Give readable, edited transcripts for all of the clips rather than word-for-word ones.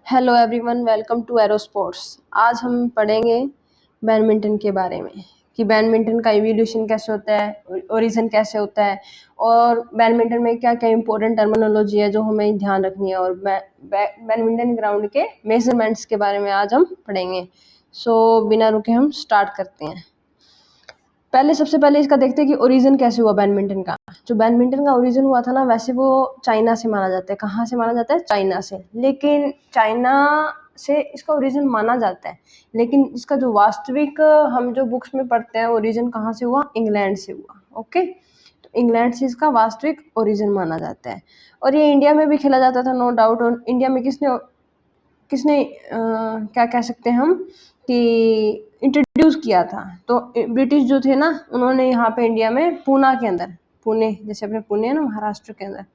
Hello everyone, welcome to Aero Sports. आज हम पढ़ेंगे बैडमिंटन के बारे में कि बैडमिंटन का इवोल्यूशन कैसे होता है, ओरिजिन कैसे होता है और बैडमिंटन में क्या क्या इंपॉर्टेंट टर्मिनोलॉजी है जो हमें ध्यान रखनी है और बैडमिंटन ग्राउंड के मेजरमेंट्स के बारे में आज हम पढ़ेंगे। सो बिना रुके हम स्टार्ट करते हैं। सबसे पहले इसका देखते हैं कि ओरिजिन कैसे हुआ बैडमिंटन का। जो बैडमिंटन का ओरिजिन हुआ था ना, वैसे वो चाइना से माना जाता है। कहाँ से माना जाता है? चाइना से। लेकिन चाइना से इसका ओरिजिन माना जाता है, लेकिन इसका जो वास्तविक हम जो बुक्स में पढ़ते हैं ओरिजिन कहाँ से हुआ? इंग्लैंड से हुआ। ओके, तो इंग्लैंड से इसका वास्तविक ओरिजिन माना जाता है। और ये इंडिया में भी खेला जाता था, नो डाउट। और इंडिया में किसने किसने क्या कह सकते हैं हम कि इंट्रोड्यूस किया था? तो ब्रिटिश जो थे ना, उन्होंने यहाँ पे इंडिया में पूना के अंदर, पुणे जैसे अपने पुणे है ना महाराष्ट्र के अंदर,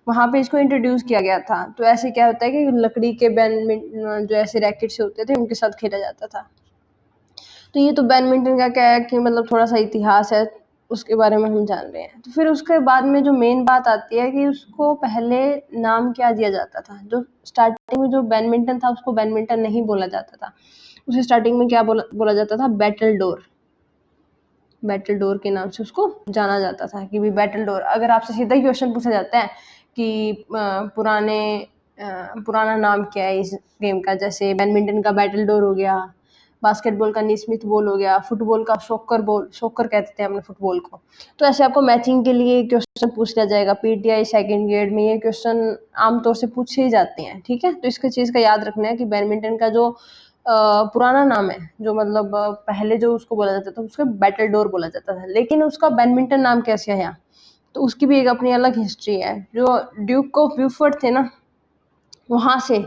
वहाँ पे इसको इंट्रोड्यूस किया गया था। तो ऐसे क्या होता है कि लकड़ी के बैडमिंटन जो ऐसे रैकेट से होते थे उनके साथ खेला जाता था। तो ये तो बैडमिंटन का क्या है कि मतलब थोड़ा सा इतिहास है, उसके बारे में हम जान रहे हैं। तो फिर उसके बाद में जो मेन बात आती है कि उसको पहले नाम क्या दिया जाता था। जो स्टार्टिंग में जो बैडमिंटन था उसको बैडमिंटन नहीं बोला जाता था, उसे स्टार्टिंग में क्या बोला जाता था? Battle door. बैटल डोर के नाम से उसको जाना जाता था कि भी बैटल डोर। अगर आपसे सीधा ही क्वेश्चन पूछा जाता है कि पुराना नाम क्या है इस गेम का, जैसे बैडमिंटन का बैटल डोर हो गया, बास्केटबॉल का निस्मिथ बॉल हो गया, फुटबॉल का सॉकर बॉल, सॉकर कहते थे हमने फुटबॉल को। तो ऐसे आपको मैचिंग के लिए क्वेश्चन पूछ लिया जाएगा। पीटीआई सेकंड ग्रेड में ये क्वेश्चन आमतौर से पूछे ही जाते हैं, ठीक है। तो इसका चीज़ का याद रखना है कि बैडमिंटन का जो पुराना नाम है, जो मतलब पहले जो उसको बोला जाता था उसको बैटल डोर बोला जाता था, लेकिन उसका बैडमिंटन नाम कैसे आया तो उसकी भी एक अपनी अलग हिस्ट्री है। जो ड्यूक ऑफ ब्यूफोर्ड थे ना, वहाँ से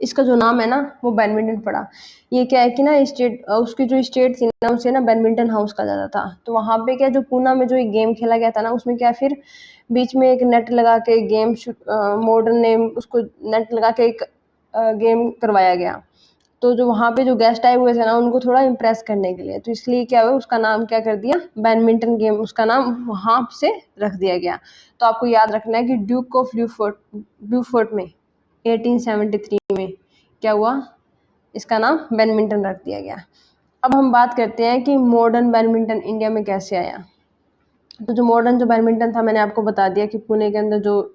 इसका जो नाम है ना वो बैडमिंटन पड़ा। ये क्या है कि ना स्टेट, उसकी जो स्टेट थी ना उसे ना बैडमिंटन हाउस कहा जाता था। तो वहाँ पे क्या, जो पूना में जो एक गेम खेला गया था ना, उसमें क्या फिर बीच में एक नेट लगा के गेम, मॉडर्न नेम उसको नेट लगा के एक गेम करवाया गया। तो जो वहाँ पे जो गेस्ट आए हुए थे ना, उनको थोड़ा इम्प्रेस करने के लिए, तो इसलिए क्या हुआ, उसका नाम क्या कर दिया? बैडमिंटन गेम, उसका नाम वहाँ से रख दिया गया। तो आपको याद रखना है कि ड्यूक ऑफ ब्यूफोर्ट में 1873 में क्या हुआ? इसका नाम बैडमिंटन रख दिया गया। अब हम बात करते हैं कि मॉडर्न बैडमिंटन इंडिया में कैसे आया। तो जो मॉडर्न जो बैडमिंटन था, मैंने आपको बता दिया कि पुणे के अंदर जो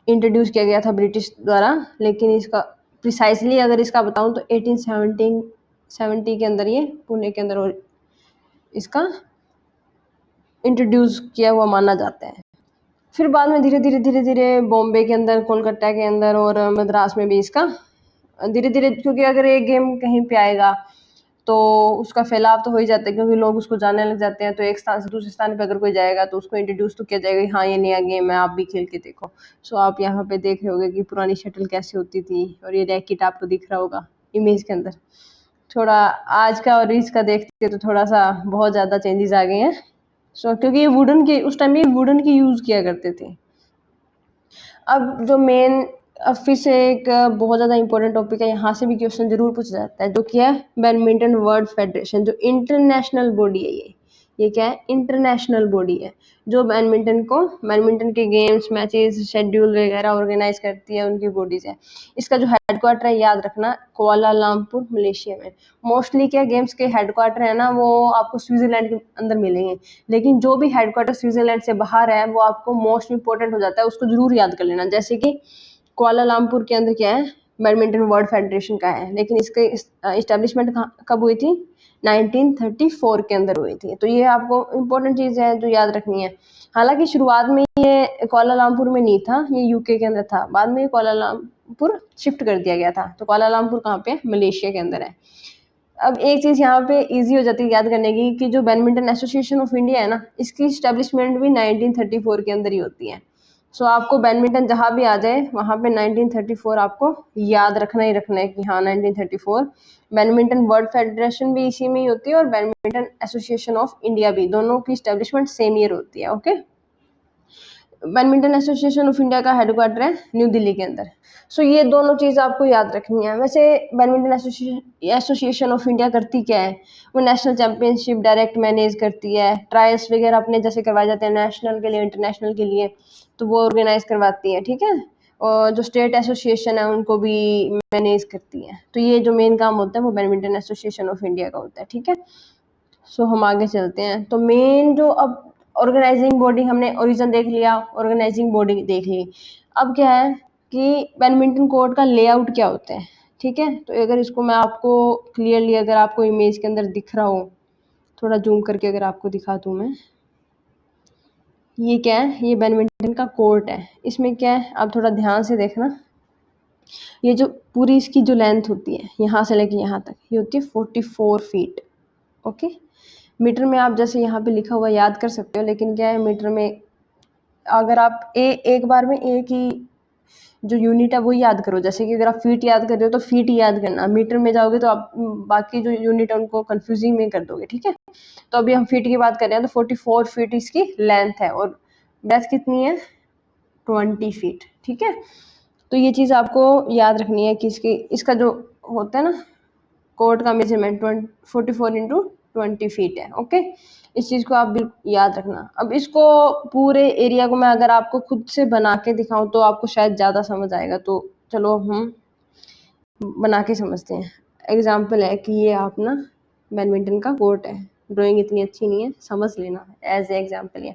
इंट्रोड्यूस किया गया था ब्रिटिश द्वारा। लेकिन इसका प्रिसाइसली अगर इसका बताऊं तो 1870 के अंदर ये पुणे के अंदर इसका इंट्रोड्यूस किया हुआ माना जाता है। फिर बाद में धीरे धीरे धीरे धीरे बॉम्बे के अंदर, कोलकाता के अंदर और मद्रास में भी इसका धीरे धीरे, क्योंकि अगर एक गेम कहीं पे आएगा तो उसका फैलाव तो हो ही जाता है, क्योंकि लोग उसको जानने लग जाते हैं। तो एक स्थान से दूसरे स्थान पे अगर कोई जाएगा तो उसको इंट्रोड्यूस तो किया जाएगा, हाँ ये नया गेम है, आप भी खेल के देखो। सो आप यहाँ पे देख रहे होगे कि पुरानी शटल कैसे होती थी, और ये रैकेट आपको दिख रहा होगा इमेज के अंदर। थोड़ा आज का और इसका देखते तो थोड़ा सा बहुत ज़्यादा चेंजेस आ गए हैं। सो क्योंकि ये वुडन के, उस टाइम ये वुडन की यूज़ किया करते थे। अब जो मेन, अब फिर से एक बहुत ज़्यादा इंपॉर्टेंट टॉपिक है, यहाँ से भी क्वेश्चन जरूर पूछा जाता है, जो क्या है? बैडमिंटन वर्ल्ड फेडरेशन, जो इंटरनेशनल बॉडी है ये क्या है? इंटरनेशनल बॉडी है जो बैडमिंटन के गेम्स, मैचेस, शेड्यूल वगैरह ऑर्गेनाइज करती है, उनकी बॉडीज है। इसका जो हेडक्वार्टर है, याद रखना, कुआलालंपुर मलेशिया में। मोस्टली क्या गेम्स के हेडक्वार्टर है ना, वो आपको स्विट्जरलैंड के अंदर मिलेंगे, लेकिन जो भी हेडक्वार्टर स्विट्जरलैंड से बाहर है वो आपको मोस्ट इंपॉर्टेंट हो जाता है, उसको जरूर याद कर लेना। जैसे कि कुआलालंपुर के अंदर क्या है? बैडमिंटन वर्ल्ड फेडरेशन का है, लेकिन इसके इस्टेब्लिशमेंट कब हुई थी? 1934 के अंदर हुई थी। तो ये आपको इम्पोर्टेंट चीज़ है जो याद रखनी है। हालांकि शुरुआत में ये कुआलालंपुर में नहीं था, ये यूके के अंदर था। बाद में कुआलालंपुर शिफ्ट कर दिया गया था। तो कुआलालंपुर कहाँ पे है? मलेशिया के अंदर है। अब एक चीज़ यहाँ पे इजी हो जाती है याद करने की, कि जो बैडमिंटन एसोसिएशन ऑफ इंडिया है ना, इसकी इस्टेब्लिशमेंट भी 1934 के अंदर ही होती है। सो आपको बैडमिंटन जहाँ भी आ जाए वहाँ पे 1934 आपको याद रखना ही रखना है कि हाँ 1934। बैडमिंटन वर्ल्ड फेडरेशन भी इसी में ही होती है, और बैडमिंटन एसोसिएशन ऑफ इंडिया भी, दोनों की इस्टेब्लिशमेंट सेम ईयर होती है। Okay, badminton association of India का हेडक्वार्टर है न्यू दिल्ली के अंदर। सो ये दोनों चीज़ आपको याद रखनी है। वैसे बैडमिंटन एसोसिएशन ऑफ इंडिया करती क्या है? वो नेशनल चैंपियनशिप डायरेक्ट मैनेज करती है, ट्रायल्स वगैरह अपने जैसे करवाए जाते हैं नेशनल के लिए, इंटरनेशनल के लिए, तो वो ऑर्गेनाइज करवाती है, ठीक है। और जो स्टेट एसोसिएशन है उनको भी मैनेज करती है। तो ये जो मेन काम होता है वो बैडमिंटन एसोसिएशन ऑफ इंडिया का होता है, ठीक है। सो हम आगे चलते हैं। तो मेन जो अब ऑर्गेनाइजिंग बॉडी हमने ओरिजिन देख लिया, ऑर्गेनाइजिंग बॉडी देख ली। अब क्या है कि बैडमिंटन कोर्ट का लेआउट क्या होता है, ठीक है। तो अगर इसको मैं आपको क्लियरली, अगर आपको इमेज के अंदर दिख रहा हो, थोड़ा जूम करके अगर आपको दिखा दूँ मैं, ये क्या है, ये बैडमिंटन का कोर्ट है। इसमें क्या है, आप थोड़ा ध्यान से देखना, ये जो पूरी इसकी जो लेंथ होती है यहाँ से लेके यहाँ तक, ये होती है 44 फीट, ओके। मीटर में आप जैसे यहाँ पे लिखा हुआ याद कर सकते हो, लेकिन क्या है मीटर में अगर आप एक बार में एक ही जो यूनिट है वो याद करो। जैसे कि अगर आप फीट याद कर रहे हो तो फीट ही याद करना, मीटर में जाओगे तो आप बाकी जो यूनिट है उनको कंफ्यूजिंग में कर दोगे, ठीक है। तो अभी हम फीट की बात कर रहे हैं, तो 44 फीट इसकी लेंथ है और ब्रेथ कितनी है, 20 फीट, ठीक है। तो ये चीज़ आपको याद रखनी है कि इसका जो होता है ना कोर्ट का मेजरमेंट 44 इंटू 20 फीट है, ओके। इस चीज़ को आप बिल्कुल याद रखना। अब इसको पूरे एरिया को मैं अगर आपको खुद से बना के दिखाऊं तो आपको शायद ज़्यादा समझ आएगा, तो चलो हम बना के समझते हैं। एग्जाम्पल है कि ये आप ना बैडमिंटन का कोर्ट है, ड्राइंग इतनी अच्छी नहीं है, समझ लेना एज ए एग्जाम्पल है।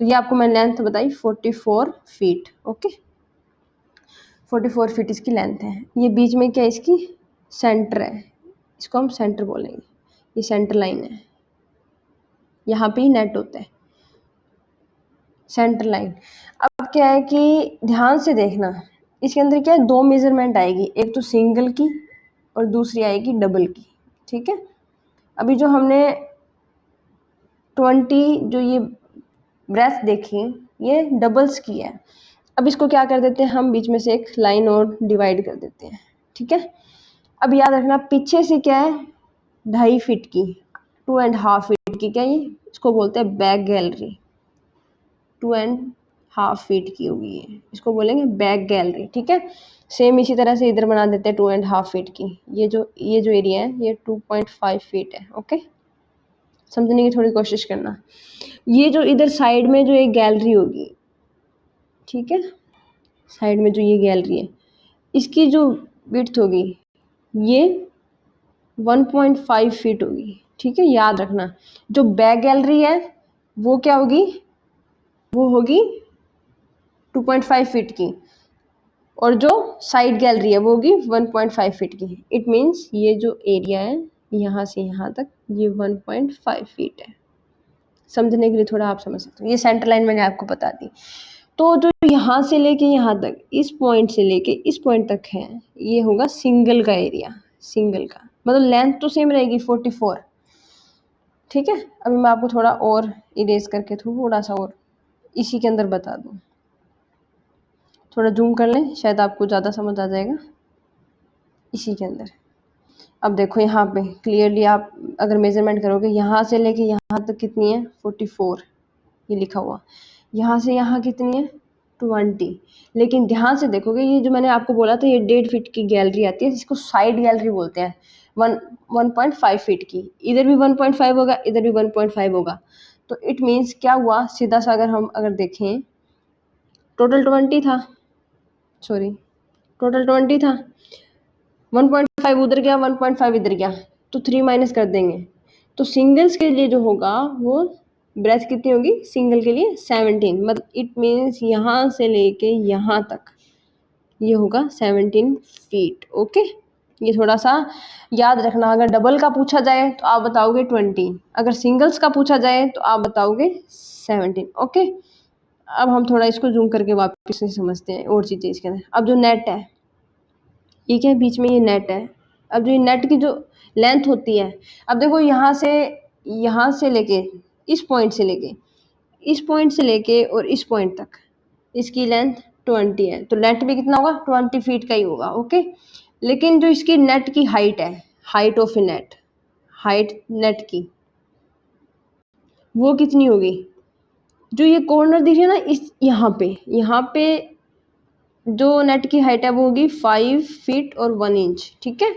तो ये आपको मैंने लेंथ बताई 44 फीट, ओके। 44 फीट इसकी लेंथ है। ये बीच में क्या इसकी सेंटर है, इसको हम सेंटर बोलेंगे, ये सेंटर लाइन है, यहाँ पे ही नेट होता है, सेंटर लाइन। अब क्या है कि ध्यान से देखना, इसके अंदर क्या है, दो मेजरमेंट आएगी, एक तो सिंगल की और दूसरी आएगी डबल की, ठीक है। अभी जो हमने 20 जो ये ब्रेथ देखी, ये डबल्स की है। अब इसको क्या कर देते हैं हम, बीच में से एक लाइन और डिवाइड कर देते हैं, ठीक है। अब याद रखना पीछे से क्या है, 2.5 फीट की, 2.5 फीट की, क्या ये इसको बोलते हैं बैक गैलरी, 2.5 फीट की होगी ये, इसको बोलेंगे बैक गैलरी, ठीक है। सेम इसी तरह से इधर बना देते हैं 2.5 फीट की। ये जो एरिया है ये 2.5 फीट है, ओके। समझने की थोड़ी कोशिश करना। ये जो इधर साइड में जो एक गैलरी होगी, ठीक है, साइड में जो ये गैलरी है, इसकी जो विड्थ होगी ये 1.5 फीट होगी, ठीक है। याद रखना जो बैक गैलरी है वो क्या होगी, वो होगी 2.5 फीट की, और जो साइड गैलरी है वो होगी 1.5 फीट की। इट मीन्स ये जो एरिया है यहाँ से यहाँ तक ये 1.5 फीट है। समझने के लिए थोड़ा आप समझ सकते हो, ये सेंटर लाइन मैंने आपको बता दी। तो जो यहाँ से लेके यहाँ तक, इस पॉइंट से लेके इस पॉइंट तक है, ये होगा सिंगल का एरिया, सिंगल का मतलब लेंथ तो सेम रहेगी 44, ठीक है। अभी मैं आपको थोड़ा और इरेज करके थोड़ा सा और इसी के अंदर बता दूँ, थोड़ा जूम कर लें, शायद आपको ज़्यादा समझ आ जाएगा इसी के अंदर। अब देखो यहाँ पे क्लियरली आप अगर मेजरमेंट करोगे, यहाँ से लेके यहाँ तक कितनी है 44, ये लिखा हुआ, यहाँ से यहाँ कितनी है 20। लेकिन ध्यान से देखोगे, ये जो मैंने आपको बोला था ये 1.5 फीट की गैलरी आती है, जिसको साइड गैलरी बोलते हैं। 1.5 फीट की, इधर भी 1.5 होगा, इधर भी 1.5 होगा। तो इट मीन्स क्या हुआ, सीधा सा अगर देखें, टोटल 20 था, सॉरी टोटल 20 था, 1.5 उधर गया, 1.5 इधर गया, तो 3 माइनस कर देंगे। तो सिंगल्स के लिए जो होगा वो ब्रेथ कितनी होगी, सिंगल के लिए 17, मतलब इट मीन्स यहाँ से लेके यहाँ तक ये होगा 17 फीट, ओके। ये थोड़ा सा याद रखना, अगर डबल का पूछा जाए तो आप बताओगे 20, अगर सिंगल्स का पूछा जाए तो आप बताओगे 17, ओके। अब हम थोड़ा इसको जूम करके वापस से समझते हैं और चीज़ें इसके अंदर। अब जो नेट है, ये क्या है, बीच में ये नेट है। अब जो ये नेट की जो लेंथ होती है, अब देखो यहाँ से लेके इस पॉइंट से लेके इस पॉइंट से लेके और इस पॉइंट तक इसकी लेंथ 20 है, तो नेट भी कितना होगा 20 फीट का ही होगा, ओके। लेकिन जो इसकी नेट की हाइट है, height of A net, height net की वो कितनी होगी, जो ये कॉर्नर दिख रही है ना, इस यहाँ पे जो नेट की हाइट है वो होगी 5 फीट और 1 इंच, ठीक है।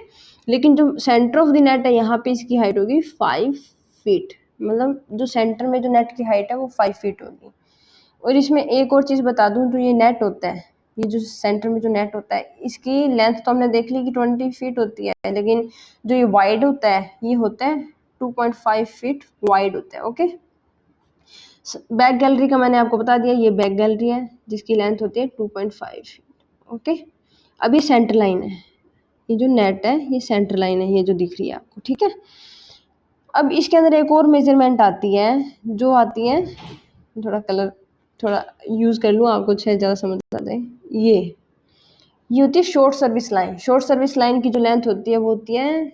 लेकिन जो सेंटर ऑफ द नेट है यहाँ पे इसकी हाइट होगी 5 फीट, मतलब जो सेंटर में जो नेट की हाइट है वो 5 फीट होगी। और इसमें एक और चीज़ बता दूं, जो ये नेट होता है ये जो सेंटर में जो नेट होता है इसकी लेंथ तो हमने देख ली कि 20 फीट होती है, लेकिन जो ये वाइड होता है ये होता है 2.5 फीट वाइड होता है। ओके, बैक गैलरी का मैंने आपको बता दिया, ये बैक गैलरी है जिसकी लेंथ होती है 2.5 फीट। ओके, अब ये सेंटर लाइन है, ये जो नेट है ये सेंटर लाइन है, ये जो दिख रही है आपको, ठीक है। अब इसके अंदर एक और मेजरमेंट आती है, जो आती है, थोड़ा कलर थोड़ा यूज़ कर लूँ आपको शायद ज़्यादा समझ आ जाए। ये होती है short service line. Short service line की जो लेंथ होती है वो होती है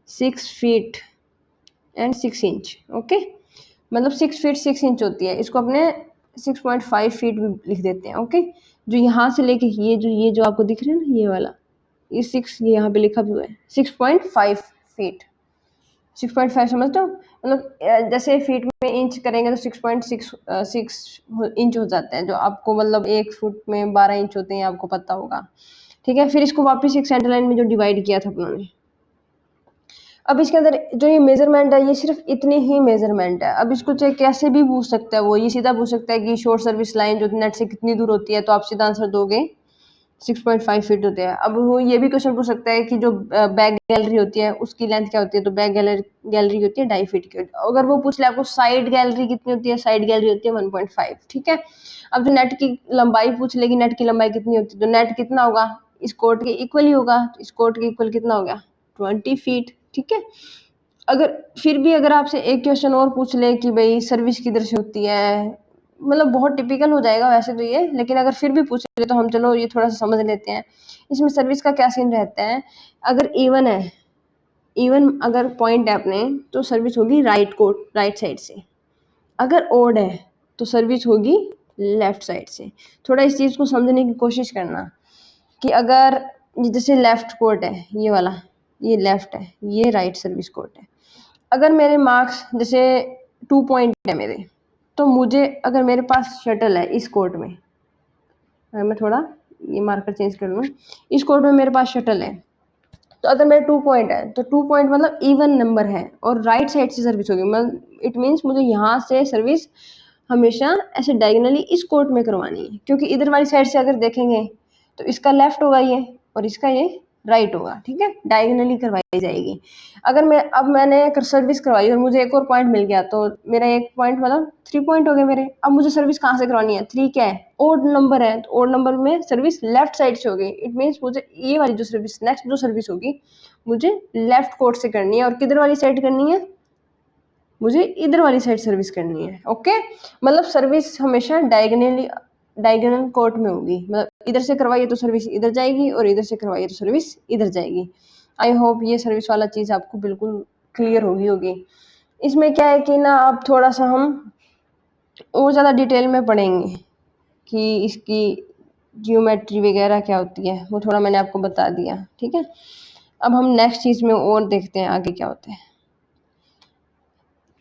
6 फीट एंड 6 इंच। ओके, मतलब 6 फीट 6 इंच होती है, इसको अपने 6.5 फीट भी लिख देते हैं। ओके, जो यहाँ से लेके ये जो आपको दिख रहा है ना, ये वाला, ये 6, ये यहाँ पे लिखा भी हुआ है 6.5 फीट। 6.5 समझते हो, मतलब जैसे फीट में इंच करेंगे तो 6.6 इंच हो जाता है, जो आपको मतलब 1 फुट में 12 इंच होते हैं, आपको पता होगा, ठीक है। फिर इसको वापस एक सेंटर लाइन में जो डिवाइड किया था अपनों ने, अब इसके अंदर जो ये मेजरमेंट है ये सिर्फ इतनी ही मेजरमेंट है। अब इसको चाहे कैसे भी पूछ सकता है, वो ये सीधा पूछ सकता है कि शॉर्ट सर्विस लाइन जो नेट से कितनी दूर होती है, तो आप सीधा आंसर दोगे 6.5 फीट होते हैं। अब वो ये भी क्वेश्चन पूछ सकता है कि जो बैक गैलरी होती है उसकी लेंथ क्या होती है, तो बैक गैलरी होती है 2.5 फीट की। अगर वो पूछ ले आपको साइड गैलरी कितनी होती है, साइड गैलरी होती है 1.5, ठीक है। अब जो नेट की लंबाई पूछ लेगी, नेट की लंबाई कितनी होती है, तो नेट कितना होगा, इस कोट के इक्वल ही होगा, तो इस कोट के इक्वल कितना हो गया 20 फीट, ठीक है। अगर फिर भी अगर आपसे एक क्वेश्चन और पूछ ले कि भाई सर्विस किधर से होती है, मतलब बहुत टिपिकल हो जाएगा वैसे तो ये, लेकिन अगर फिर भी पूछ ले तो हम चलो ये थोड़ा सा समझ लेते हैं। इसमें सर्विस का क्या सीन रहता है, अगर इवन है, इवन अगर पॉइंट है अपने, तो सर्विस होगी राइट साइड से। अगर ओड है तो सर्विस होगी लेफ्ट साइड से। थोड़ा इस चीज़ को समझने की कोशिश करना कि अगर जैसे लेफ्ट कोर्ट है ये वाला, ये लेफ्ट है, ये राइट सर्विस कोर्ट है। अगर मेरे मार्क्स जैसे 2 पॉइंट है मेरे, तो मुझे अगर मेरे पास शटल है इस कोर्ट में, अगर मैं थोड़ा ये मार्कर चेंज कर लूँ, इस कोर्ट में मेरे पास शटल है, तो अगर मेरे 2 पॉइंट है तो 2 पॉइंट मतलब इवन नंबर है और राइट साइड से सर्विस होगी, मतलब इट मीन्स मुझे यहाँ से सर्विस हमेशा ऐसे डायगनली इस कोर्ट में करवानी है, क्योंकि इधर वाली साइड से अगर देखेंगे तो इसका लेफ्ट होगा ये और इसका ये राइट होगा, ठीक है, डायगनली करवाई जाएगी। अगर मैंने सर्विस करवाई और मुझे एक और पॉइंट मिल गया, तो मेरा एक पॉइंट मतलब 3 पॉइंट हो गए मेरे। अब मुझे सर्विस कहाँ से करवानी है, 3 क्या है, ओड नंबर है, तो ओड नंबर में सर्विस लेफ्ट साइड से होगी। इट मीन्स मुझे ये वाली जो सर्विस नेक्स्ट जो सर्विस होगी मुझे लेफ्ट कोर्ट से करनी है, और किधर वाली साइड करनी है, मुझे इधर वाली साइड सर्विस करनी है। ओके, मतलब सर्विस हमेशा डायगोनल कोर्ट में होगी, मतलब इधर से करवाइए तो सर्विस इधर जाएगी और इधर से करवाइए तो सर्विस इधर जाएगी। आई होप ये सर्विस वाला चीज़ आपको बिल्कुल क्लियर होगी। इसमें क्या है कि ना अब थोड़ा सा हम और ज़्यादा डिटेल में पढ़ेंगे कि इसकी जियोमेट्री वगैरह क्या होती है, वो थोड़ा मैंने आपको बता दिया, ठीक है। अब हम नेक्स्ट चीज़ में और देखते हैं आगे क्या होता है।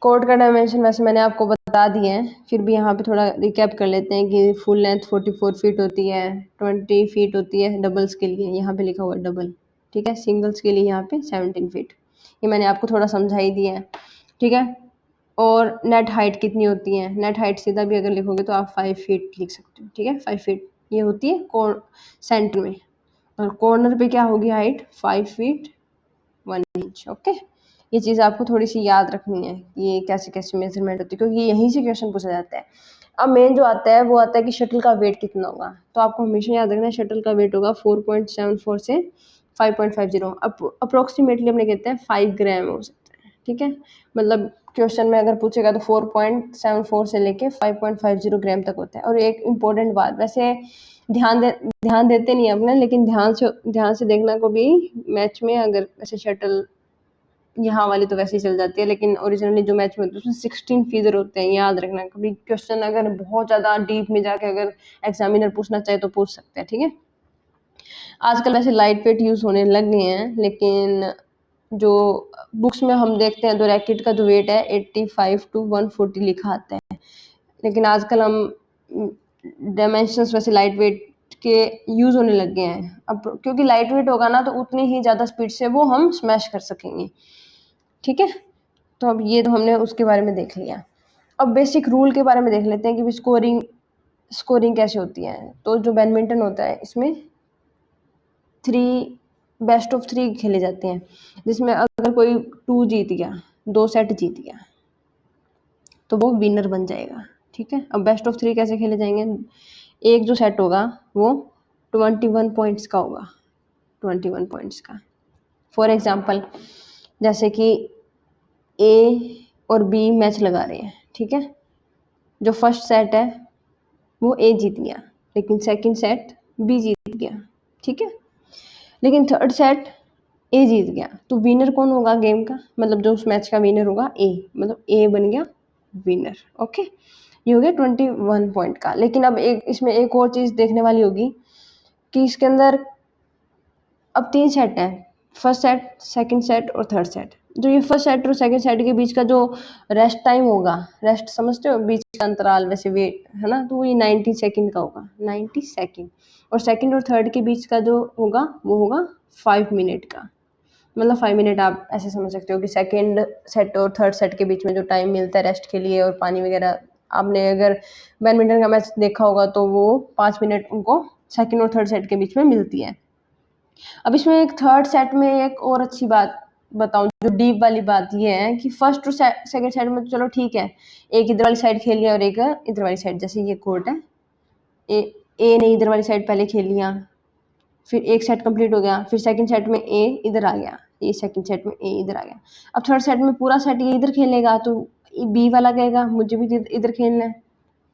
कोड का डायमेंशन वैसे मैंने आपको बता दिए हैं, फिर भी यहाँ पे थोड़ा रिकैप कर लेते हैं कि फुल लेंथ 44 फीट होती है, 20 फीट होती है डबल्स के लिए, यहाँ पे लिखा हुआ है डबल, ठीक है। सिंगल्स के लिए यहाँ पे 17 फीट, ये मैंने आपको थोड़ा समझा ही दिया है, ठीक है। और नेट हाइट कितनी होती है, नेट हाइट सीधा भी अगर लिखोगे तो आप 5 फीट लिख सकते हो, ठीक है। 5 फीट ये होती है सेंटर में, और कॉर्नर पे क्या होगी हाइट 5 फीट 1 इंच। ओके, ये चीज़ आपको थोड़ी सी याद रखनी है, ये कैसे कैसे मेजरमेंट होती है, क्योंकि यहीं से क्वेश्चन पूछा जाता है। अब मेन जो आता है वो आता है कि शटल का वेट कितना होगा, तो आपको हमेशा याद रखना है शटल का वेट होगा 4.74 से 5.50, अप्रोक्सीमेटली अपने कहते हैं 5 ग्राम हो सकता है, ठीक है। मतलब क्वेश्चन में अगर पूछेगा तो 4.74 से लेके 5.50 ग्राम तक होता है। और एक इम्पोर्टेंट बात, वैसे ध्यान देते नहीं अपने, लेकिन ध्यान से देखना को भी मैच में, अगर वैसे शटल यहाँ वाली तो वैसे ही चल जाती है, लेकिन ओरिजिनली जो मैच में होती है उसमें 16 फीचर होते हैं, याद रखना। कभी क्वेश्चन अगर बहुत ज़्यादा डीप में जाके अगर एग्जामिनर पूछना चाहे तो पूछ सकते हैं, ठीक है। आजकल वैसे लाइट वेट यूज़ होने लग गए हैं, लेकिन जो बुक्स में हम देखते हैं तो रैकेट का जो वेट है 85 to 140 लिखा आता है, लेकिन आजकल हम डायमेंशंस वैसे लाइट वेट के यूज़ होने लग गए हैं। अब क्योंकि लाइट वेट होगा ना तो उतनी ही ज़्यादा स्पीड से वो हम स्मैश कर सकेंगे, ठीक है। तो अब ये तो हमने उसके बारे में देख लिया। अब बेसिक रूल के बारे में देख लेते हैं कि स्कोरिंग स्कोरिंग कैसे होती है। तो जो बैडमिंटन होता है इसमें 3 बेस्ट ऑफ 3 खेले जाते हैं, जिसमें अगर कोई 2 जीत गया, 2 सेट जीत गया, तो वो विनर बन जाएगा, ठीक है। अब बेस्ट ऑफ 3 कैसे खेले जाएंगे, एक जो सेट होगा वो 21 पॉइंट्स का होगा, 21 पॉइंट्स का। फॉर एग्जांपल जैसे कि ए और बी मैच लगा रहे हैं, ठीक है। जो फर्स्ट सेट है वो ए जीत गया, लेकिन सेकंड सेट बी जीत गया, ठीक है। लेकिन थर्ड सेट ए जीत गया, तो विनर कौन होगा गेम का, मतलब जो उस मैच का विनर होगा ए, मतलब ए बन गया विनर। ओके, ये हो गया 21 पॉइंट का। लेकिन अब एक इसमें एक और चीज़ देखने वाली होगी कि इसके अंदर अब 3 सेट हैं, फर्स्ट सेट, सेकंड सेट और थर्ड सेट। जो ये फर्स्ट सेट और सेकंड सेट के बीच का जो रेस्ट टाइम होगा, रेस्ट समझते हो, बीच का अंतराल वैसे वे है ना, तो ये 90 सेकंड का होगा, 90 सेकंड। और सेकंड और थर्ड के बीच का जो होगा वो होगा 5 मिनट का। मतलब 5 मिनट आप ऐसे समझ सकते हो कि सेकंड सेट और थर्ड सेट के बीच में जो टाइम मिलता है रेस्ट के लिए और पानी वगैरह, आपने अगर बैडमिंटन का मैच देखा होगा तो वो 5 मिनट उनको सेकंड और थर्ड सेट के बीच में मिलती है। अब इसमें एक थर्ड सेट में एक और अच्छी बात बताऊं, जो डीप वाली बात ये है कि फर्स्ट और सेकंड सेट में तो चलो ठीक है, एक इधर वाली साइड खेल लिया और एक इधर वाली साइड, जैसे ये कोर्ट है, ए ने इधर वाली साइड पहले खेल लिया, फिर एक सेट कंप्लीट हो गया, फिर सेकंड सेट में ए इधर आ गया, ये सेकंड सेट में ए इधर आ गया। अब थर्ड सेट में पूरा सेट ये इधर खेलेगा, तो बी वाला कहेगा मुझे भी इधर खेलना है,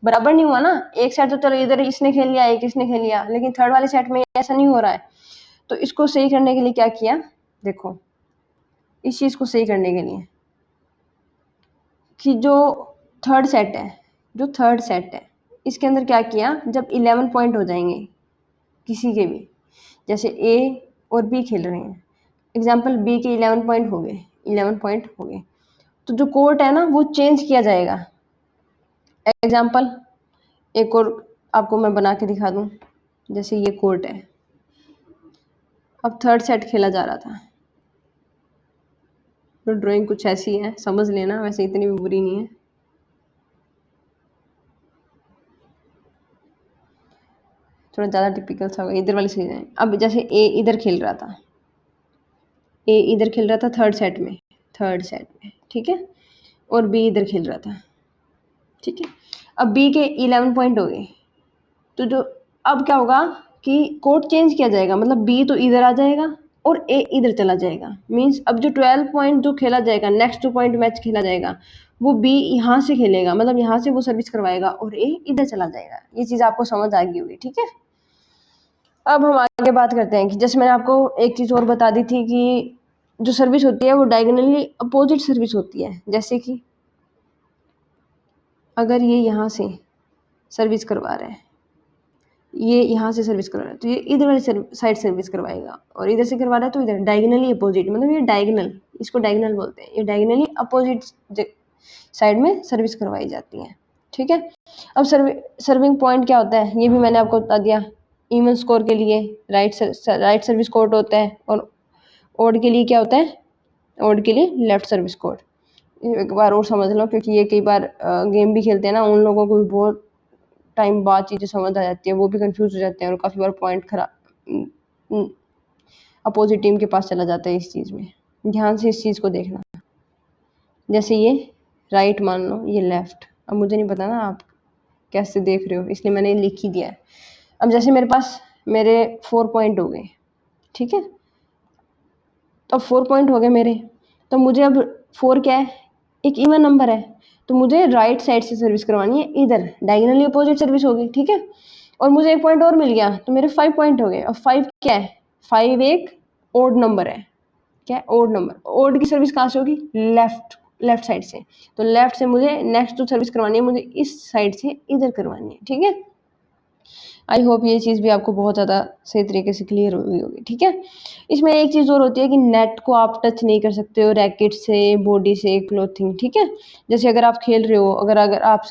बराबर नहीं हुआ ना। एक सेट तो चलो इधर इसने खेल लिया, एक इसने खेल लिया, लेकिन थर्ड वाले सेट में ऐसा नहीं हो रहा है। तो इसको सही करने के लिए क्या किया, देखो इस चीज़ को सही करने के लिए कि जो थर्ड सेट है, जो थर्ड सेट है इसके अंदर क्या किया, जब 11 पॉइंट हो जाएंगे किसी के भी, जैसे ए और बी खेल रहे हैं, एग्जाम्पल बी के 11 पॉइंट हो गए, 11 पॉइंट हो गए, तो जो कोर्ट है ना वो चेंज किया जाएगा। एग्जाम्पल एक और आपको मैं बना के दिखा दूं, जैसे ये कोर्ट है, अब थर्ड सेट खेला जा रहा था, तो ड्राइंग कुछ ऐसी है, समझ लेना, वैसे इतनी भी बुरी नहीं है। थोड़ा ज़्यादा टिपिकल सा होगा, इधर वाली साइड है। अब जैसे ए इधर खेल रहा था, ए इधर खेल रहा था थर्ड सेट में, थर्ड सेट में, ठीक है, और बी इधर खेल रहा था, ठीक है। अब बी के 11 पॉइंट हो गए, तो जो अब क्या होगा कि कोड चेंज किया जाएगा, मतलब बी तो इधर आ जाएगा और ए इधर चला जाएगा। मींस अब जो 12 पॉइंट जो खेला जाएगा, नेक्स्ट 2 पॉइंट मैच खेला जाएगा, वो बी यहाँ से खेलेगा, मतलब यहाँ से वो सर्विस करवाएगा और ए इधर चला जाएगा। ये चीज़ आपको समझ आ गई होगी, ठीक है। अब हम आगे बात करते हैं कि जैसे मैंने आपको एक चीज़ और बता दी थी कि जो सर्विस होती है वो डायगोनली अपोजिट सर्विस होती है। जैसे कि अगर ये यहाँ से सर्विस करवा रहा है, ये यहाँ से सर्विस करवा रहा है, तो ये इधर वाली साइड सर्विस करवाएगा, और इधर से करवा रहा है तो इधर डायगोनली अपोजिट, मतलब ये डायगोनल, इसको डायगोनल बोलते हैं, ये डायगोनली अपोजिट साइड में सर्विस करवाई जाती है, ठीक है। अब सर्विंग पॉइंट क्या होता है ये भी मैंने आपको बता दिया। इवन स्कोर के लिए राइट सर्विस कोड होता है, और ओड के लिए क्या होता है, ओड के लिए लेफ्ट सर्विस कोड। एक बार और समझ लो, क्योंकि ये कई बार गेम भी खेलते हैं ना, उन लोगों को भी बहुत टाइम बाद चीज़ें समझ आ जाती है, वो भी कंफ्यूज हो जाते हैं और काफ़ी बार पॉइंट खराब अपोजिट टीम के पास चला जाता है। इस चीज़ में ध्यान से इस चीज़ को देखना, जैसे ये राइट मान लो, ये लेफ्ट, अब मुझे नहीं पता ना आप कैसे देख रहे हो, इसलिए मैंने लिख ही दिया है। अब जैसे मेरे पास मेरे 4 पॉइंट हो गए, ठीक है, तो अब 4 पॉइंट हो गए मेरे, तो मुझे अब 4 क्या है, एक इवन नंबर है, तो मुझे राइट साइड से सर्विस करवानी है, इधर डायगोनली अपोजिट सर्विस होगी, ठीक है। और मुझे 1 पॉइंट और मिल गया, तो मेरे 5 पॉइंट हो गए। अब 5 क्या है, 5 एक ओड नंबर है, क्या है, ओड नंबर। ओड की सर्विस कहाँ से होगी, लेफ्ट साइड से, तो लेफ्ट से मुझे नेक्स्ट जो सर्विस करवानी है मुझे इस साइड से इधर करवानी है, ठीक है। आई होप ये चीज़ भी आपको बहुत ज़्यादा सही तरीके से क्लियर हुई होगी, ठीक है। इसमें एक चीज़ और होती है कि नेट को आप टच नहीं कर सकते हो रैकेट से, बॉडी से, क्लोथिंग, ठीक है। जैसे अगर आप खेल रहे हो, अगर आप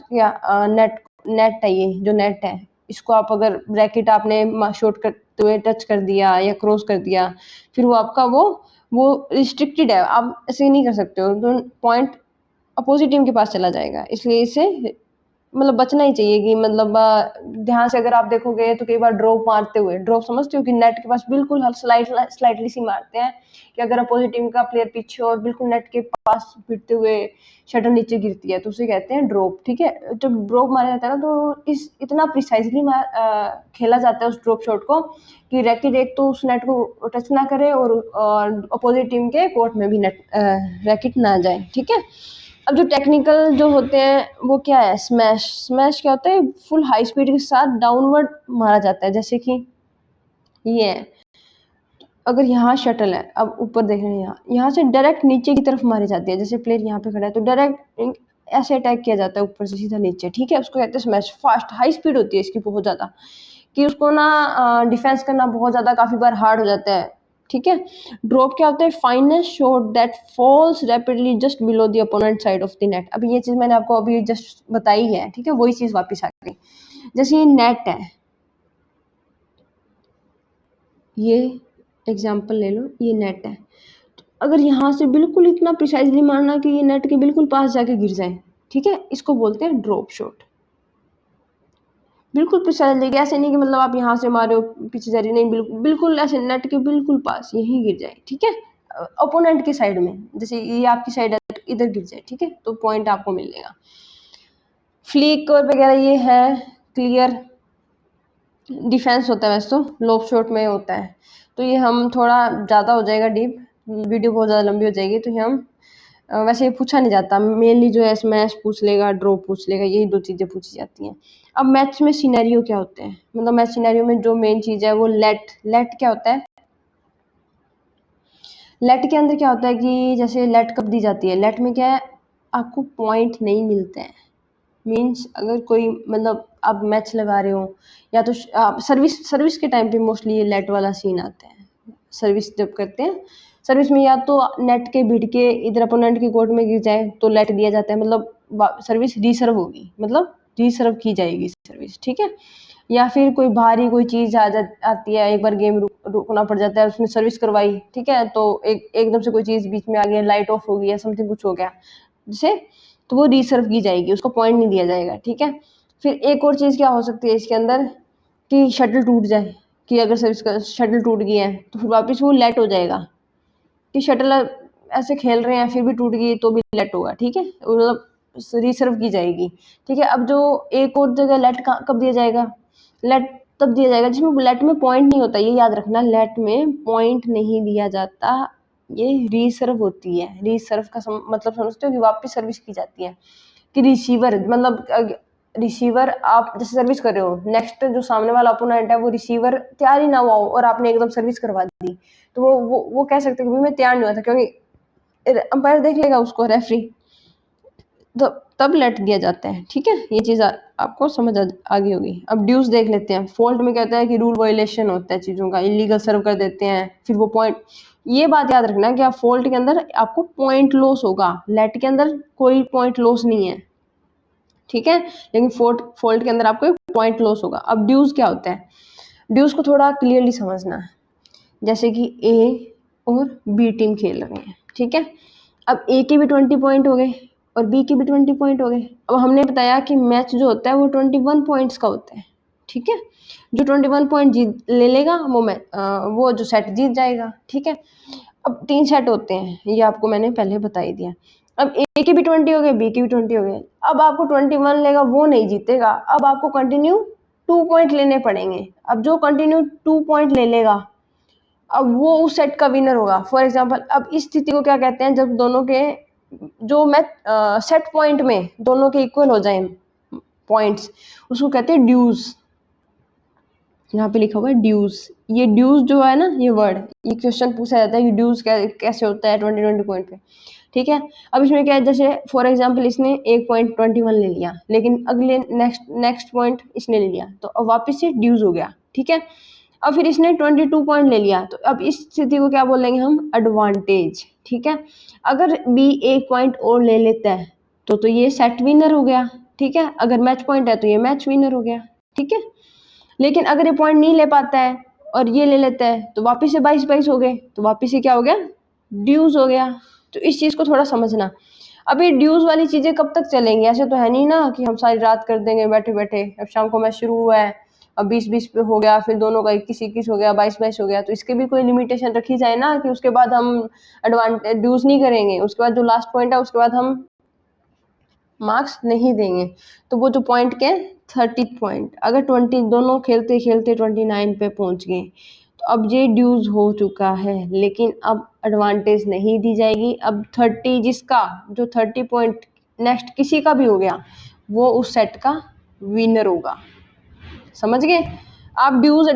नेट है, ये जो नेट है, इसको आप अगर रैकेट आपने शॉट करते हुए टच कर दिया या क्रॉस कर दिया, फिर वो आपका वो रिस्ट्रिक्टेड है, आप ऐसे नहीं कर सकते हो, तो पॉइंट अपोजिट टीम के पास चला जाएगा, इसलिए इसे मतलब बचना ही चाहिए कि मतलब ध्यान से अगर आप देखोगे तो कई बार ड्रॉप मारते हुए, ड्रॉप समझते हो कि नेट के पास बिल्कुल स्लाइटली सी मारते हैं कि अगर अपोजिट टीम का प्लेयर पीछे और बिल्कुल नेट के पास गिरते हुए शटल नीचे गिरती है तो उसे कहते हैं ड्रॉप। ठीक है, जब ड्रॉप मारा जाता है ना तो इस इतना प्रिसाइजली खेला जाता है उस ड्रॉप शॉट को कि रैकेट एक तो उस नेट को टच ना करे और अपोजिट टीम के कोर्ट में भी नेट रैकेट ना जाए। ठीक है, अब जो टेक्निकल जो होते हैं वो क्या है, स्मैश। स्मैश क्या होता है, फुल हाई स्पीड के साथ डाउनवर्ड मारा जाता है, जैसे कि ये है। अगर यहाँ शटल है, अब ऊपर देख रहे हैं, यहाँ से डायरेक्ट नीचे की तरफ मारी जाती है, जैसे प्लेयर यहाँ पे खड़ा है तो डायरेक्ट ऐसे अटैक किया जाता है ऊपर से सीधा नीचे। ठीक है, उसको कहते हैं स्मैश। फास्ट हाई स्पीड होती है इसकी बहुत ज़्यादा, कि उसको ना डिफेंस करना बहुत ज़्यादा काफ़ी बार हार्ड हो जाता है। ठीक है, ड्रॉप क्या होता है, finest shot that falls rapidly just below the opponent side of the net. अभी ये चीज़ मैंने आपको अभी जस्ट बताई है। ठीक है, वही चीज़ वापस आ गई। जैसे ये नेट है, ये एग्जाम्पल ले लो, ये नेट है। तो अगर यहाँ से बिल्कुल इतना प्रिसाइजली मारना कि ये नेट के बिल्कुल पास जाके गिर जाए, ठीक है, इसको बोलते हैं ड्रॉप शॉट। बिल्कुल प्रिसाइजली, ऐसे नहीं कि मतलब आप यहाँ से मारे हो पीछे जा रही, नहीं, बिल्कुल बिल्कुल ऐसे नेट के बिल्कुल पास यहीं गिर जाए। ठीक है, ओपोनेंट की साइड में, जैसे ये आपकी साइड है तो इधर गिर जाए। ठीक है, तो पॉइंट आपको मिलेगा। फ्लिक और वगैरह ये है क्लियर डिफेंस होता है, वैसे तो लॉब शॉट में होता है। तो ये हम थोड़ा ज़्यादा हो जाएगा डीप, वीडियो बहुत ज़्यादा लंबी हो जाएगी, तो ये हम वैसे ये पूछा नहीं जाता, मेनली जो है स्मैश पूछ लेगा, ड्रॉप पूछ लेगा, यही दो चीज़ें पूछी जाती हैं। अब मैच में सिनेरियो क्या होते हैं, मतलब मैच सिनेरियो में जो मेन चीज़ है वो लेट। लेट क्या होता है, लेट के अंदर क्या होता है कि जैसे लेट कब दी जाती है, लेट में क्या है, आपको पॉइंट नहीं मिलते हैं। मीन्स अगर कोई मतलब आप मैच लगा रहे हो या तो आप सर्विस के टाइम पे मोस्टली ये लेट वाला सीन आता है। सर्विस जब करते हैं, सर्विस में या तो नेट के भिड़ के इधर अपोनेंट के कोर्ट में गिर जाए तो लेट दिया जाता है, मतलब सर्विस रीसर्व होगी, मतलब रीसर्व की जाएगी सर्विस। ठीक है, या फिर कोई भारी कोई चीज़ आती है, एक बार गेम रुकना पड़ जाता है, उसने सर्विस करवाई। ठीक है, तो एकदम से कोई चीज़ बीच में आ गई, लाइट ऑफ हो गई या समथिंग कुछ हो गया जिसे, तो वो रीसर्व की जाएगी, उसको पॉइंट नहीं दिया जाएगा। ठीक है, फिर एक और चीज़ क्या हो सकती है इसके अंदर कि शटल टूट जाए, कि अगर सर्विस का शटल टूट गया है तो फिर वापस वो लेट हो जाएगा, कि शटल ऐसे खेल रहे हैं फिर भी टूट गई तो भी लेट होगा। ठीक है, मतलब रिसर्व की जाएगी। ठीक है, अब जो एक और जगह लेट कब दिया जाएगा, लेट तब दिया जाएगा जिसमें लेट में पॉइंट नहीं होता, ये याद रखना, लेट में पॉइंट नहीं दिया जाता, ये रीसर्व होती है। रीसर्व का मतलब समझते हो कि वापस सर्विस की जाती है, कि रिसीवर मतलब रिसीवर आप जैसे सर्विस कर रहे हो, नेक्स्ट जो सामने वाला अपोनेंट है वो रिसीवर तैयार ही ना हुआ हो और आपने एकदम सर्विस करवा दी, तो वो कह सकते हैं कि मैं तैयार नहीं हुआ था, क्योंकि अंपायर देख लेगा उसको, रेफरी, तो तब लेट दिया जाता है। ठीक है, ये चीज़ आपको समझ आ गई होगी। अब ड्यूज देख लेते हैं। फॉल्ट में कहता है कि रूल वायलेशन होता है चीज़ों का, इलीगल सर्व कर देते हैं, फिर वो पॉइंट, ये बात याद रखना कि आप फॉल्ट के अंदर आपको पॉइंट लॉस होगा, लेट के अंदर कोई पॉइंट लॉस नहीं है। ठीक है, लेकिन फॉल्ट के अंदर आपको पॉइंट लॉस होगा। अब ड्यूज क्या होता है, ड्यूज को थोड़ा क्लियरली समझना है। जैसे कि ए और बी टीम खेल रहे हैं, ठीक है, अब ए के भी 20 पॉइंट हो गए और बी के भी 20 पॉइंट हो गए। अब हमने बताया कि मैच जो होता है वो 21 पॉइंट्स का होता है। ठीक है, जो 21 पॉइंट जीत ले लेगा वो जो सेट जीत जाएगा। ठीक है, अब 3 सेट होते हैं, ये आपको मैंने पहले बता ही दिया। अब ए के भी 20 हो गए, बी के भी 20 हो गए, अब आपको 21 लेगा वो नहीं जीतेगा, अब आपको कंटिन्यू 2 पॉइंट लेने पड़ेंगे। अब जो कंटिन्यू 2 पॉइंट ले लेगा अब वो उस सेट का विनर होगा। फॉर एग्जांपल, अब इस स्थिति को क्या कहते हैं, जब दोनों के जो मैच सेट पॉइंट में दोनों के इक्वल हो जाएं पॉइंट्स, उसको कहते हैं ड्यूज। यहाँ पे लिखा हुआ है ड्यूज। ये ड्यूज जो है ना, ये वर्ड, ये क्वेश्चन पूछा जाता है कि ड्यूज कैसे होता है 20 पॉइंट पे। ठीक है, अब इसमें क्या है, जैसे फॉर एग्जांपल इसने 1.21 ले लिया, लेकिन अगले नेक्स्ट पॉइंट इसने ले लिया, तो अब वापस से ड्यूज हो गया। ठीक है, अब फिर इसने 22 पॉइंट ले लिया, तो अब इस स्थिति को क्या बोलेंगे हम, एडवांटेज। ठीक है, अगर बी 1 पॉइंट और ले लेता है तो ये सेट विनर हो गया। ठीक है, अगर मैच पॉइंट है तो ये मैच विनर हो गया। ठीक है, लेकिन अगर ये पॉइंट नहीं ले पाता है और ये ले लेता है तो वापिस से 22 हो गए, तो वापिस से क्या हो गया, ड्यूज हो गया। तो इस चीज़ को थोड़ा समझना। अब ये ड्यूज वाली चीजें कब तक चलेंगी? ऐसे तो है नहीं ना कि हम सारी रात कर देंगे बैठे बैठे। अब शाम को मैच शुरू हुआ है, अब 20-20 पे हो गया, फिर दोनों का 21-21 हो गया, 22-22 हो गया, तो इसके भी कोई लिमिटेशन रखी जाए ना कि उसके बाद हम एडवांटेज ड्यूज नहीं करेंगे, उसके बाद जो लास्ट पॉइंट है उसके बाद हम मार्क्स नहीं देंगे। तो वो जो पॉइंट के 30 पॉइंट, अगर 20 दोनों खेलते खेलते 29 पे पहुंच गए तो अब ये ड्यूज हो चुका है, लेकिन अब एडवांटेज नहीं दी जाएगी। अब 30 जिसका जो 30 पॉइंट नेक्स्ट किसी का भी हो गया वो उस सेट का विनर होगा। समझ गए? आप ड्यूज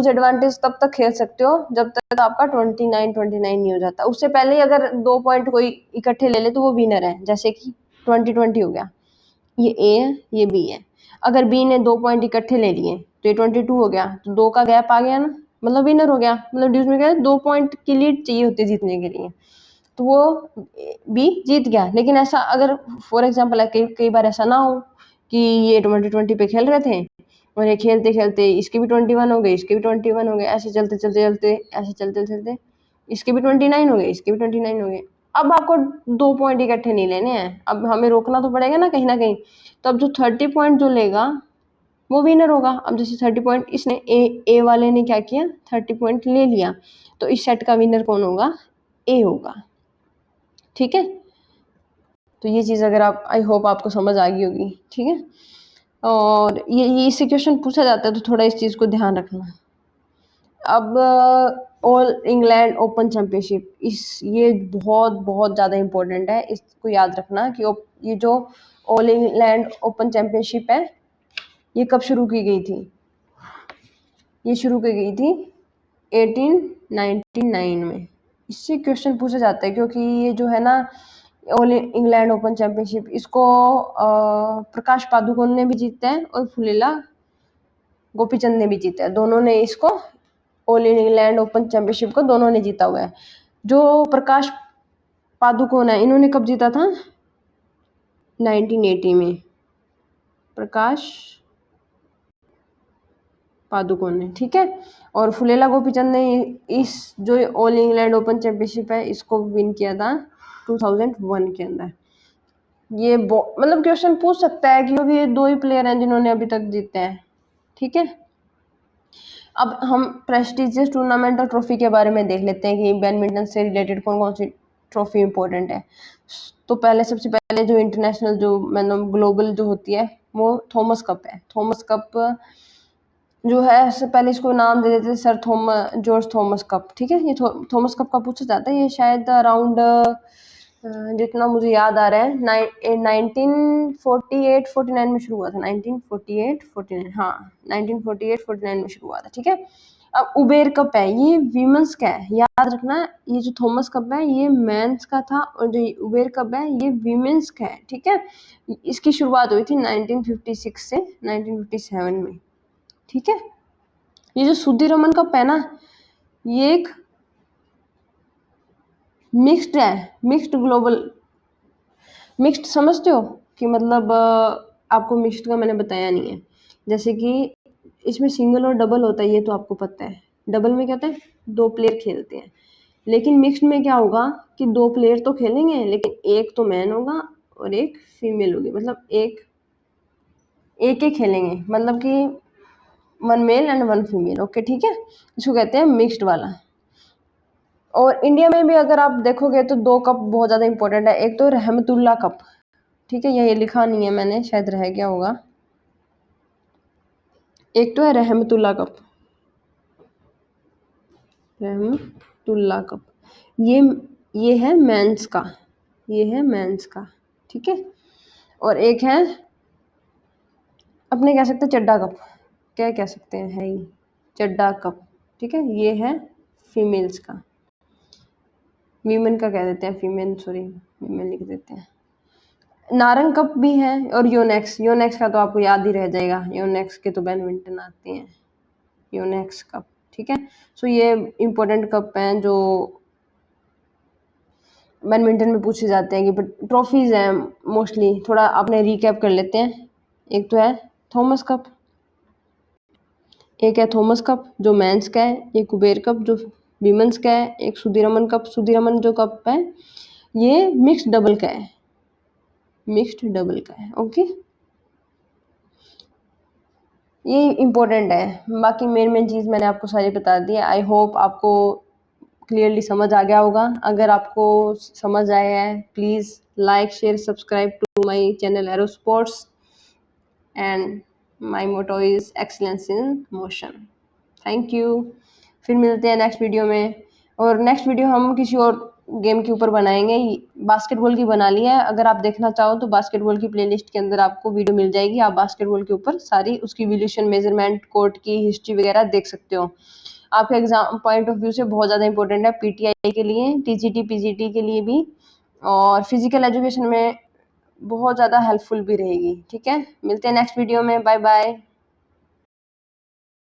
एडवांटेज तब तक खेल सकते हो जब तक आपका 29 नहीं हो जाता। उससे पहले ही अगर 2 पॉइंट कोई इकट्ठे ले ले तो वो विनर है। जैसे कि 20-20 हो गया, ये ए है, ये बी है। अगर बी ने 2 पॉइंट इकट्ठे ले लिए तो ये 22 हो गया, तो 2 का गैप आ गया ना, मतलब विनर हो गया। मतलब ड्यूज में क्या है, 2 पॉइंट की लीड चाहिए होती है जीतने के लिए, तो वो बी जीत गया। लेकिन ऐसा अगर फॉर एग्जाम्पल है, कई बार ऐसा ना हो कि ये 20-20 पे खेल रहे थे और ये खेलते खेलते इसके भी 21 हो गए, इसके भी 21 हो गए, ऐसे चलते चलते चलते ऐसे चलते चलते इसके भी 29 हो गए, इसके भी 29 हो गए। अब आपको 2 पॉइंट इकट्ठे नहीं लेने हैं, अब हमें रोकना तो पड़ेगा ना कहीं ना कहीं। तो अब जो 30 पॉइंट जो लेगा वो विनर होगा। अब जैसे 30 पॉइंट इसने ए वाले ने क्या किया, 30 पॉइंट ले लिया, तो इस सेट का विनर कौन होगा? ए होगा। ठीक है, तो ये चीज़ अगर आप, आई होप आपको समझ आ गई होगी। ठीक है, और ये इससे क्वेश्चन पूछा जाता है तो थोड़ा इस चीज़ को ध्यान रखना। अब ऑल इंग्लैंड ओपन चैंपियनशिप, ये बहुत बहुत ज़्यादा इम्पोर्टेंट है, इसको याद रखना कि ये जो ऑल इंग्लैंड ओपन चैंपियनशिप है ये कब शुरू की गई थी? ये शुरू की गई थी 1899 में। इससे क्वेश्चन पूछा जाता है क्योंकि ये जो है ना ऑल इंग्लैंड ओपन चैंपियनशिप, इसको प्रकाश पादुकोण ने भी जीता है और फुलेला गोपीचंद ने भी जीता है। दोनों ने इसको ऑल इंग्लैंड ओपन चैंपियनशिप को दोनों ने जीता हुआ है। जो प्रकाश पादुकोण है इन्होंने कब जीता था? 1980 में प्रकाश पादुकोण ने। ठीक है, और फुलेला गोपीचंद ने इस जो ऑल इंग्लैंड ओपन चैंपियनशिप है इसको विन किया था 2001 के अंदर। ये मतलब क्वेश्चन पूछ सकता है क्योंकि ये 2 ही प्लेयर हैं जिन्होंने अभी तक जीते हैं। ठीक है, अब हम प्रेस्टिजियस टूर्नामेंट और ट्रॉफी के बारे में देख लेते हैं कि बैडमिंटन से रिलेटेड कौन कौन सी ट्रॉफी इंपॉर्टेंट है। तो पहले सबसे पहले जो इंटरनेशनल जो मतलब ग्लोबल जो होती है वो थॉमस कप है। थॉमस कप जो है इससे पहले इसको नाम दे देते सर जॉर्ज थॉमस कप। ठीक है, ये थॉमस कप का पूछा जाता है। ये शायद अराउंड जितना मुझे याद आ रहा है 1948-49 में शुरू हुआ था। 1948-49, हाँ 1948-49 में शुरू हुआ था। ठीक है, अब उबेर कप है, ये वीमेंस का है, याद रखना। ये जो थॉमस कप है ये मेंस का था और जो उबेर कप है ये वीमेंस का है। ठीक है, इसकी शुरुआत हुई थी 1956 से 1957 में। ठीक है, ये जो सुधीरमन कप है ना ये एक मिक्स्ड है, मिक्स्ड ग्लोबल। मिक्स्ड समझते हो कि मतलब आपको मिक्स्ड का मैंने बताया नहीं है। जैसे कि इसमें सिंगल और डबल होता है, ये तो आपको पता है। डबल में क्या होता है, 2 प्लेयर खेलते हैं। लेकिन मिक्स्ड में क्या होगा कि 2 प्लेयर तो खेलेंगे लेकिन एक तो मैन होगा और एक फीमेल होगी, मतलब एक एक खेलेंगे, मतलब कि 1 मेल एंड 1 फीमेल। ओके, ठीक है, इसको कहते हैं मिक्स्ड वाला। और इंडिया में भी अगर आप देखोगे तो 2 कप बहुत ज़्यादा इंपॉर्टेंट है। एक तो रहमतुल्ला कप, ठीक है, ये लिखा नहीं है मैंने, शायद रह गया होगा। एक तो है रहमतुल्ला कप, रहमतुल्ला कप, ये है मेंस का, ये है मेंस का। ठीक है, और एक है अपने कह सकते हैं चड्डा कप, क्या कह सकते हैं, है ही चड्डा कप। ठीक है, ये है फीमेल्स का, वीमेन का कह देते हैं, फीमेल सॉरी वीमेन लिख देते हैं। नारंग कप भी है और योनेक्स, योनेक्स का तो आपको याद ही रह जाएगा, योनेक्स के तो बैडमिंटन आते हैं, योनेक्स कप। ठीक है, सो ये इम्पोर्टेंट कप हैं जो बैडमिंटन में पूछे जाते हैं। कि ट्रॉफीज हैं मोस्टली, थोड़ा आपने रिकैप कर लेते हैं। एक तो है थॉमस कप, एक है थॉमस कप जो मेंस का है, एक कुबेर कप जो वीमेंस का है, एक सुधीरमन कप, सुधीरमन जो कप है ये मिक्स्ड डबल का है, मिक्स्ड डबल का है। ओके, ये इम्पोर्टेंट है। बाकी मेन चीज़ मैंने आपको सारी बता दी है। आई होप आपको क्लियरली समझ आ गया होगा। अगर आपको समझ आया है, please like share subscribe to my channel Aero Sports, and my motto is excellence in motion. Thank you. फिर मिलते हैं नेक्स्ट वीडियो में। और नेक्स्ट वीडियो हम किसी और गेम के ऊपर बनाएंगे। बास्केटबॉल की बना ली है, अगर आप देखना चाहो तो बास्केटबॉल की प्लेलिस्ट के अंदर आपको वीडियो मिल जाएगी। आप बास्केटबॉल के ऊपर सारी उसकी इवोल्यूशन, मेजरमेंट, कोर्ट की हिस्ट्री वगैरह देख सकते हो। आपके एग्जाम पॉइंट ऑफ व्यू से बहुत ज़्यादा इंपॉर्टेंट है, पीटीआई के लिए, टीजीटी पीजीटी के लिए भी, और फिजिकल एजुकेशन में बहुत ज़्यादा हेल्पफुल भी रहेगी। ठीक है, मिलते हैं नेक्स्ट वीडियो में। Bye bye.